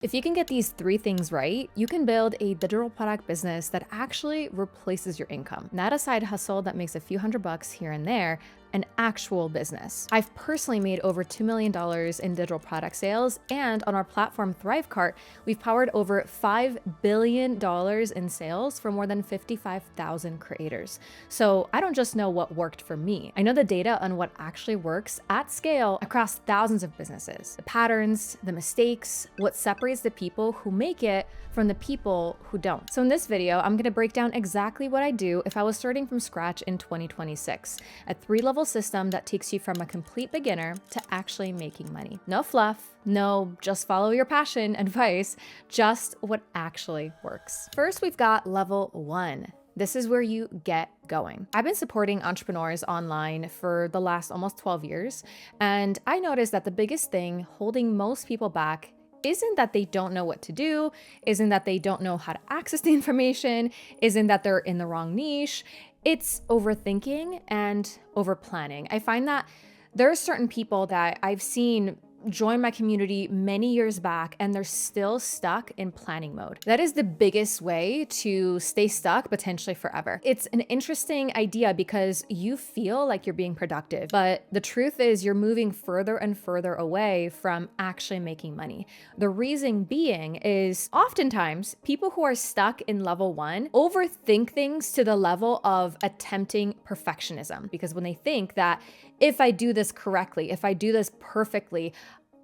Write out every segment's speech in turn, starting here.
If you can get these three things right, you can build a digital product business that actually replaces your income. Not a side hustle that makes a few $100 here and there, an actual business. I've personally made over $2 million in digital product sales, and on our platform ThriveCart, we've powered over $5 billion in sales for more than 55,000 creators. So I don't just know what worked for me. I know the data on what actually works at scale across thousands of businesses. The patterns, the mistakes, what separates the people who make it from the people who don't. So in this video, I'm gonna break down exactly what I do if I was starting from scratch in 2026, a 3-level system that takes you from a complete beginner to actually making money. No fluff, no just follow your passion advice, just what actually works. First, we've got level 1. This is where you get going. I've been supporting entrepreneurs online for the last almost 12 years, and I noticed that the biggest thing holding most people back isn't that they don't know what to do, isn't that they don't know how to access the information, isn't that they're in the wrong niche. It's overthinking and overplanning. I find that there are certain people that I've seen join my community many years back and they're still stuck in planning mode. That is the biggest way to stay stuck potentially forever. It's an interesting idea because you feel like you're being productive, but the truth is you're moving further and further away from actually making money. The reason being is oftentimes people who are stuck in level 1 overthink things to the level of attempting perfectionism, because when they think that if I do this correctly, if I do this perfectly,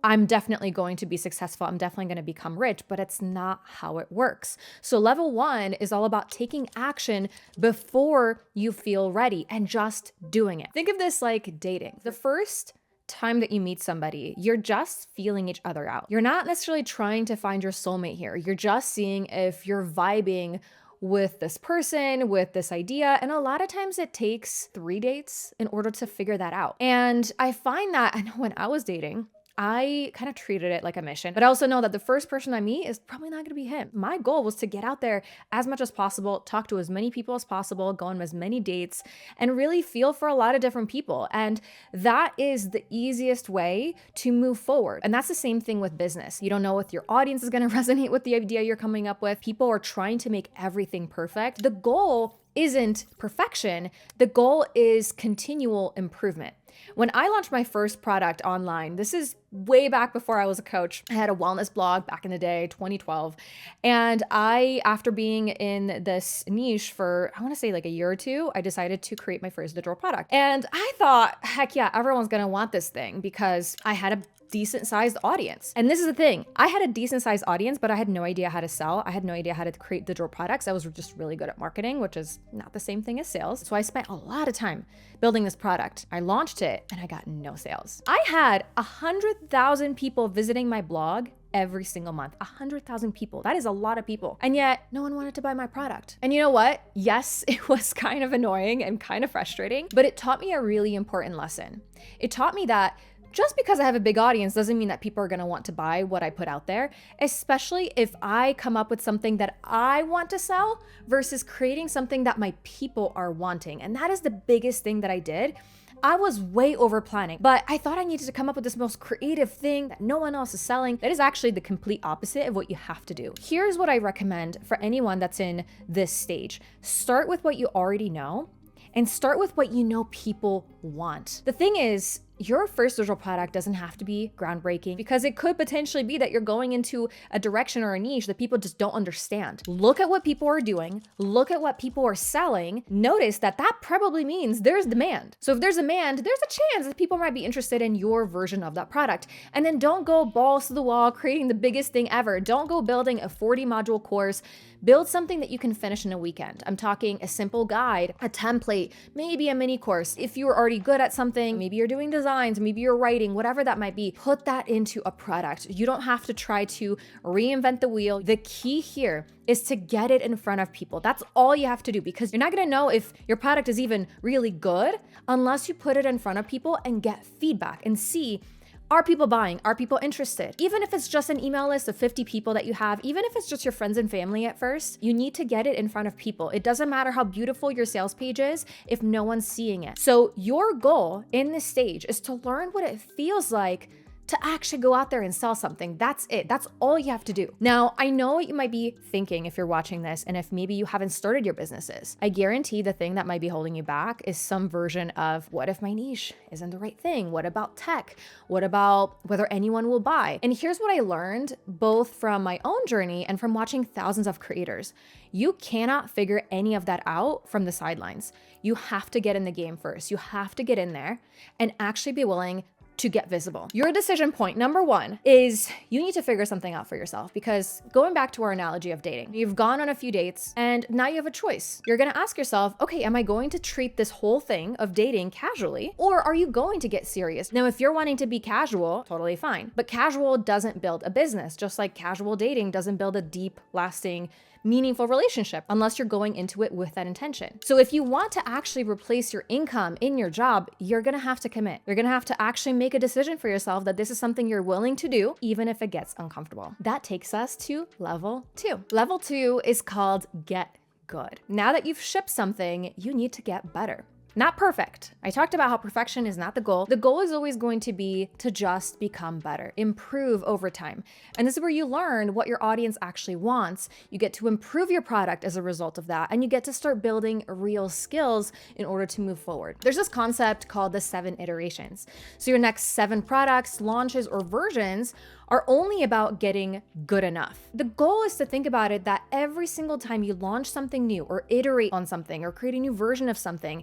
I'm definitely going to be successful. I'm definitely going to become rich, but it's not how it works. So level 1 is all about taking action before you feel ready and just doing it. Think of this like dating. The first time that you meet somebody, you're just feeling each other out. You're not necessarily trying to find your soulmate here. You're just seeing if you're vibing with this person, with this idea. And a lot of times it takes 3 dates in order to figure that out. And I find that, I know when I was dating, I kind of treated it like a mission, but I also know that the first person I meet is probably not going to be him. My goal was to get out there as much as possible, talk to as many people as possible, go on as many dates, and really feel for a lot of different people. And that is the easiest way to move forward. And that's the same thing with business. You don't know if your audience is going to resonate with the idea you're coming up with. People are trying to make everything perfect. The goal isn't perfection. The goal is continual improvement. When I launched my first product online, this is way back before I was a coach. I had a wellness blog back in the day, 2012. And after being in this niche for, I want to say like a year or two, I decided to create my first digital product. And I thought, heck yeah, everyone's going to want this thing because I had a decent sized audience. And this is the thing. I had a decent sized audience, but I had no idea how to sell. I had no idea how to create digital products. I was just really good at marketing, which is not the same thing as sales. So I spent a lot of time building this product. I launched it and I got no sales. I had 100,000 people visiting my blog every single month. 100,000 people. That is a lot of people. And yet no one wanted to buy my product. And you know what? Yes, it was kind of annoying and kind of frustrating, but it taught me a really important lesson. It taught me that just because I have a big audience doesn't mean that people are going to want to buy what I put out there, especially if I come up with something that I want to sell versus creating something that my people are wanting. And that is the biggest thing that I did. I was way over planning, but I thought I needed to come up with this most creative thing that no one else is selling. That is actually the complete opposite of what you have to do. Here's what I recommend for anyone that's in this stage. Start with what you already know and start with what you know people want. The thing is, your first digital product doesn't have to be groundbreaking because it could potentially be that you're going into a direction or a niche that people just don't understand. Look at what people are doing. Look at what people are selling. Notice that that probably means there's demand. So if there's demand, there's a chance that people might be interested in your version of that product. And then don't go balls to the wall creating the biggest thing ever. Don't go building a 40 module course. Build something that you can finish in a weekend. I'm talking a simple guide, a template, maybe a mini course. If you're already good at something, maybe you're doing designs, maybe you're writing, whatever that might be, put that into a product. You don't have to try to reinvent the wheel. The key here is to get it in front of people. That's all you have to do, because you're not gonna know if your product is even really good unless you put it in front of people and get feedback and see, are people buying? Are people interested? Even if it's just an email list of 50 people that you have, even if it's just your friends and family at first, you need to get it in front of people. It doesn't matter how beautiful your sales page is if no one's seeing it. So your goal in this stage is to learn what it feels like to actually go out there and sell something. That's it. That's all you have to do. Now, I know what you might be thinking if you're watching this, and if maybe you haven't started your businesses. I guarantee the thing that might be holding you back is some version of, what if my niche isn't the right thing? What about tech? What about whether anyone will buy? And here's what I learned both from my own journey and from watching thousands of creators. You cannot figure any of that out from the sidelines. You have to get in the game first. You have to get in there and actually be willing to get visible. Your decision point number one is you need to figure something out for yourself, because going back to our analogy of dating, you've gone on a few dates and now you have a choice. You're gonna ask yourself, okay, am I going to treat this whole thing of dating casually, or are you going to get serious? Now, if you're wanting to be casual, totally fine. But casual doesn't build a business, just like casual dating doesn't build a deep, lasting, meaningful relationship unless you're going into it with that intention. So if you want to actually replace your income in your job, you're gonna have to commit. You're gonna have to actually make a decision for yourself that this is something you're willing to do, even if it gets uncomfortable. That takes us to level 2. Level 2 is called get good. Now that you've shipped something, you need to get better. Not perfect. I talked about how perfection is not the goal. The goal is always going to be to just become better, improve over time. And this is where you learn what your audience actually wants. You get to improve your product as a result of that, and you get to start building real skills in order to move forward. There's this concept called the 7 iterations. So your next 7 products, launches, or versions are only about getting good enough. The goal is to think about it that every single time you launch something new or iterate on something or create a new version of something,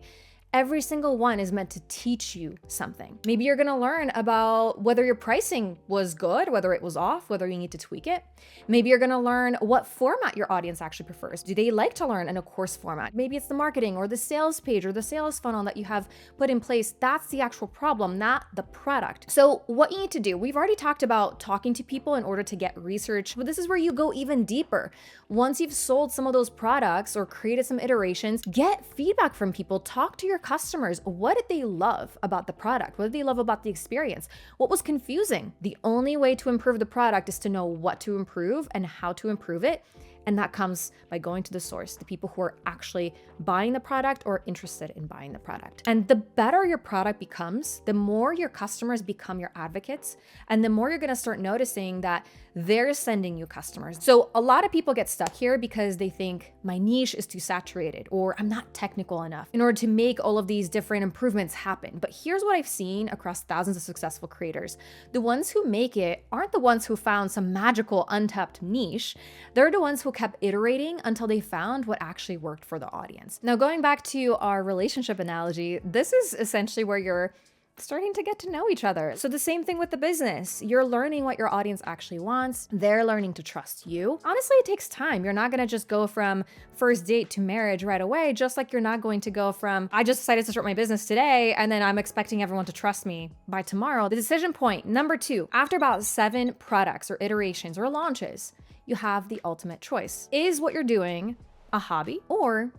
every single one is meant to teach you something. Maybe you're gonna learn about whether your pricing was good, whether it was off, whether you need to tweak it. Maybe you're gonna learn what format your audience actually prefers. Do they like to learn in a course format? Maybe it's the marketing or the sales page or the sales funnel that you have put in place. That's the actual problem, not the product. So what you need to do, we've already talked about talking to people in order to get research, but this is where you go even deeper. Once you've sold some of those products or created some iterations, get feedback from people, talk to your customers. What did they love about the product? What did they love about the experience? What was confusing? The only way to improve the product is to know what to improve and how to improve it. And that comes by going to the source, the people who are actually buying the product or interested in buying the product. And the better your product becomes, the more your customers become your advocates, and the more you're gonna start noticing that they're sending you customers. So a lot of people get stuck here because they think my niche is too saturated or I'm not technical enough in order to make all of these different improvements happen. But here's what I've seen across thousands of successful creators. The ones who make it aren't the ones who found some magical untapped niche. They're the ones who kept iterating until they found what actually worked for the audience. Now, going back to our relationship analogy, this is essentially where you're starting to get to know each other. So the same thing with the business. You're learning what your audience actually wants. They're learning to trust you. Honestly, it takes time. You're not gonna just go from first date to marriage right away, just like you're not going to go from, I just decided to start my business today, and then I'm expecting everyone to trust me by tomorrow. The decision point, number 2, after about 7 products or iterations or launches, you have the ultimate choice. Is what you're doing a hobby, or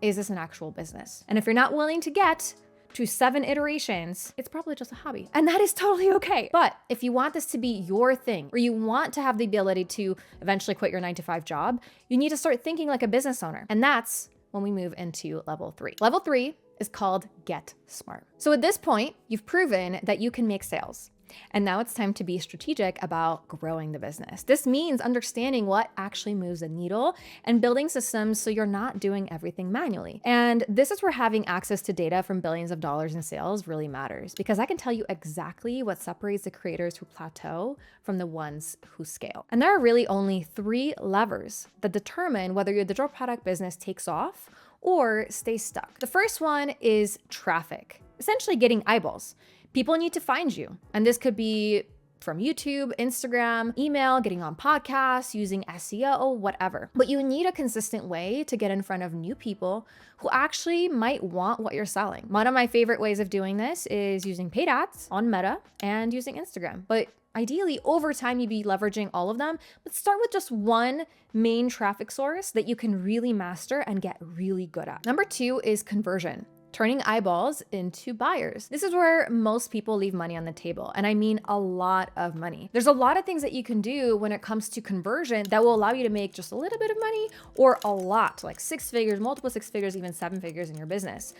is this an actual business? And if you're not willing to get to 7 iterations, it's probably just a hobby. And that is totally okay. But if you want this to be your thing, or you want to have the ability to eventually quit your 9-to-5 job, you need to start thinking like a business owner. And that's when we move into level 3. Level 3 is called get smart. So at this point, you've proven that you can make sales. And now it's time to be strategic about growing the business. This means understanding what actually moves the needle and building systems so you're not doing everything manually. And this is where having access to data from billions of dollars in sales really matters, because I can tell you exactly what separates the creators who plateau from the ones who scale. And there are really only 3 levers that determine whether your digital product business takes off or stays stuck. The first one is traffic, essentially getting eyeballs. People need to find you. And this could be from YouTube, Instagram, email, getting on podcasts, using SEO, whatever. But you need a consistent way to get in front of new people who actually might want what you're selling. One of my favorite ways of doing this is using paid ads on Meta and using Instagram. But ideally, over time, you'd be leveraging all of them, but start with just one main traffic source that you can really master and get really good at. Number 2 is conversion. Turning eyeballs into buyers. This is where most people leave money on the table. And I mean a lot of money. There's a lot of things that you can do when it comes to conversion that will allow you to make just a little bit of money or a lot, like 6 figures, multiple 6 figures, even 7 figures in your business.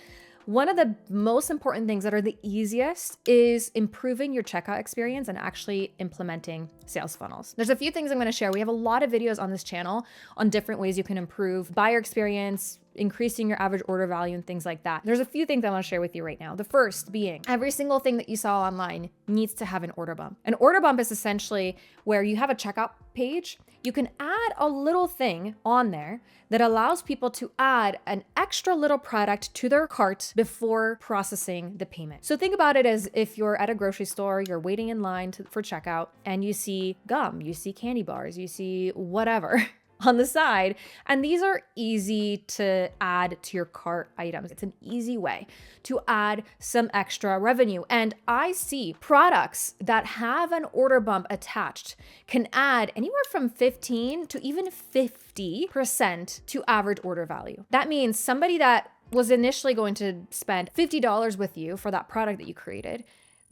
One of the most important things that are the easiest is improving your checkout experience and actually implementing sales funnels. There's a few things I'm going to share. We have a lot of videos on this channel on different ways you can improve buyer experience, increasing your average order value and things like that. There's a few things I want to share with you right now. The first being every single thing that you saw online needs to have an order bump. An order bump is essentially where you have a checkout page. You can add a little thing on there that allows people to add an extra little product to their cart before processing the payment. So think about it as if you're at a grocery store, you're waiting in line for checkout, and you see gum, you see candy bars, you see whatever on the side. And these are easy to add to your cart items. It's an easy way to add some extra revenue. And I see products that have an order bump attached can add anywhere from 15 to even 50% to average order value. That means somebody that was initially going to spend $50 with you for that product that you created,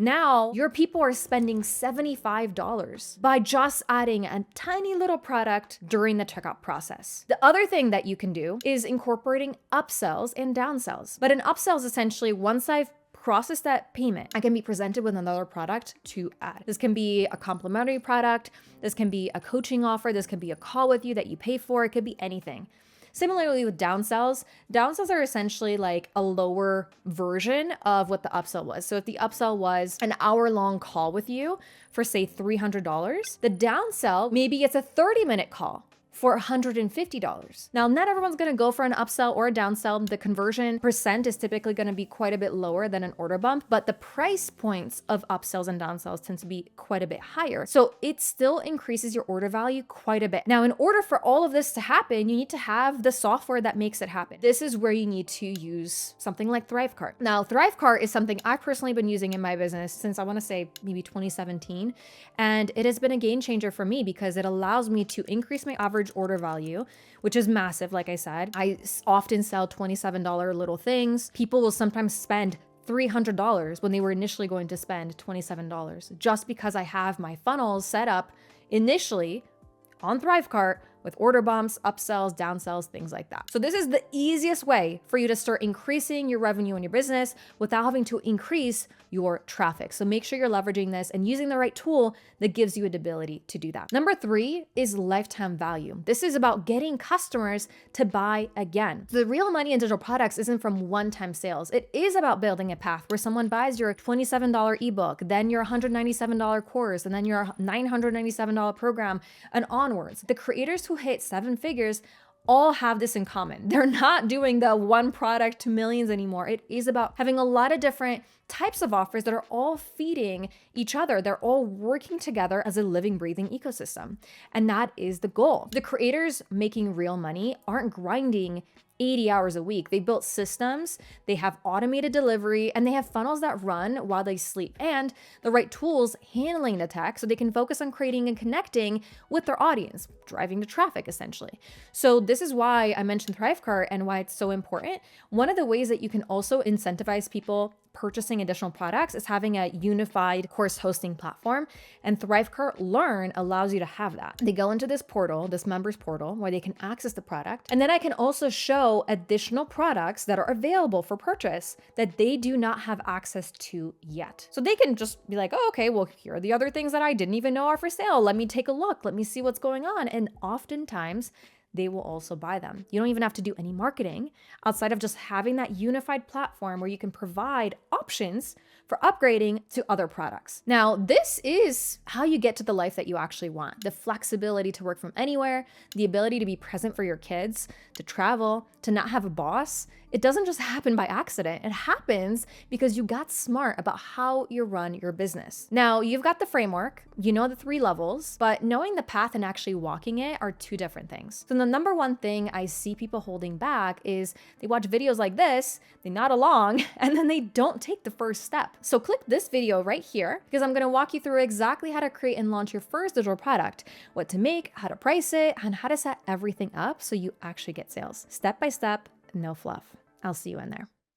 now your people are spending $75 by just adding a tiny little product during the checkout process. The other thing that you can do is incorporating upsells and downsells. But an upsell is essentially once I've processed that payment, I can be presented with another product to add. This can be a complimentary product. This can be a coaching offer. This can be a call with you that you pay for. It could be anything. Similarly with downsells are essentially like a lower version of what the upsell was. So if the upsell was an hour-long call with you for say $300, the downsell, maybe it's a 30-minute call for $150. Now, not everyone's going to go for an upsell or a downsell. The conversion percent is typically going to be quite a bit lower than an order bump, but the price points of upsells and downsells tend to be quite a bit higher. So it still increases your order value quite a bit. Now, in order for all of this to happen, you need to have the software that makes it happen. This is where you need to use something like ThriveCart. Now, ThriveCart is something I've personally been using in my business since I want to say maybe 2017. And it has been a game changer for me because it allows me to increase my average order value, which is massive. Like I said, I often sell $27 little things. People will sometimes spend $300 when they were initially going to spend $27 just because I have my funnels set up initially on ThriveCart with order bumps, upsells, downsells, things like that. So this is the easiest way for you to start increasing your revenue in your business without having to increase your traffic. So make sure you're leveraging this and using the right tool that gives you the ability to do that. Number 3 is lifetime value. This is about getting customers to buy again. The real money in digital products isn't from one-time sales. It is about building a path where someone buys your $27 ebook, then your $197 course, and then your $997 program and onwards. The creators who hit 7 figures all have this in common. They're not doing the one product to millions anymore. It is about having a lot of different types of offers that are all feeding each other. They're all working together as a living, breathing ecosystem. And that is the goal. The creators making real money aren't grinding 80 hours a week. They built systems, they have automated delivery, and they have funnels that run while they sleep, and the right tools handling the tech so they can focus on creating and connecting with their audience, driving the traffic essentially. So this is why I mentioned ThriveCart and why it's so important. One of the ways that you can also incentivize people purchasing additional products is having a unified course hosting platform, and ThriveCart Learn allows you to have that. They go into this portal, this members portal, where they can access the product, and then I can also show additional products that are available for purchase that they do not have access to yet. So they can just be like, oh, okay, well, here are the other things that I didn't even know are for sale. Let me take a look. Let me see what's going on. And oftentimes, they will also buy them. You don't even have to do any marketing outside of just having that unified platform where you can provide options for upgrading to other products. Now, this is how you get to the life that you actually want. The flexibility to work from anywhere, the ability to be present for your kids, to travel, to not have a boss. It doesn't just happen by accident. It happens because you got smart about how you run your business. Now, you've got the framework, you know the 3 levels, but knowing the path and actually walking it are 2 different things. So the number one thing I see people holding back is they watch videos like this, they nod along, and then they don't take the first step. So click this video right here because I'm going to walk you through exactly how to create and launch your first digital product, what to make, how to price it, and how to set everything up so you actually get sales. Step by step, no fluff. I'll see you in there.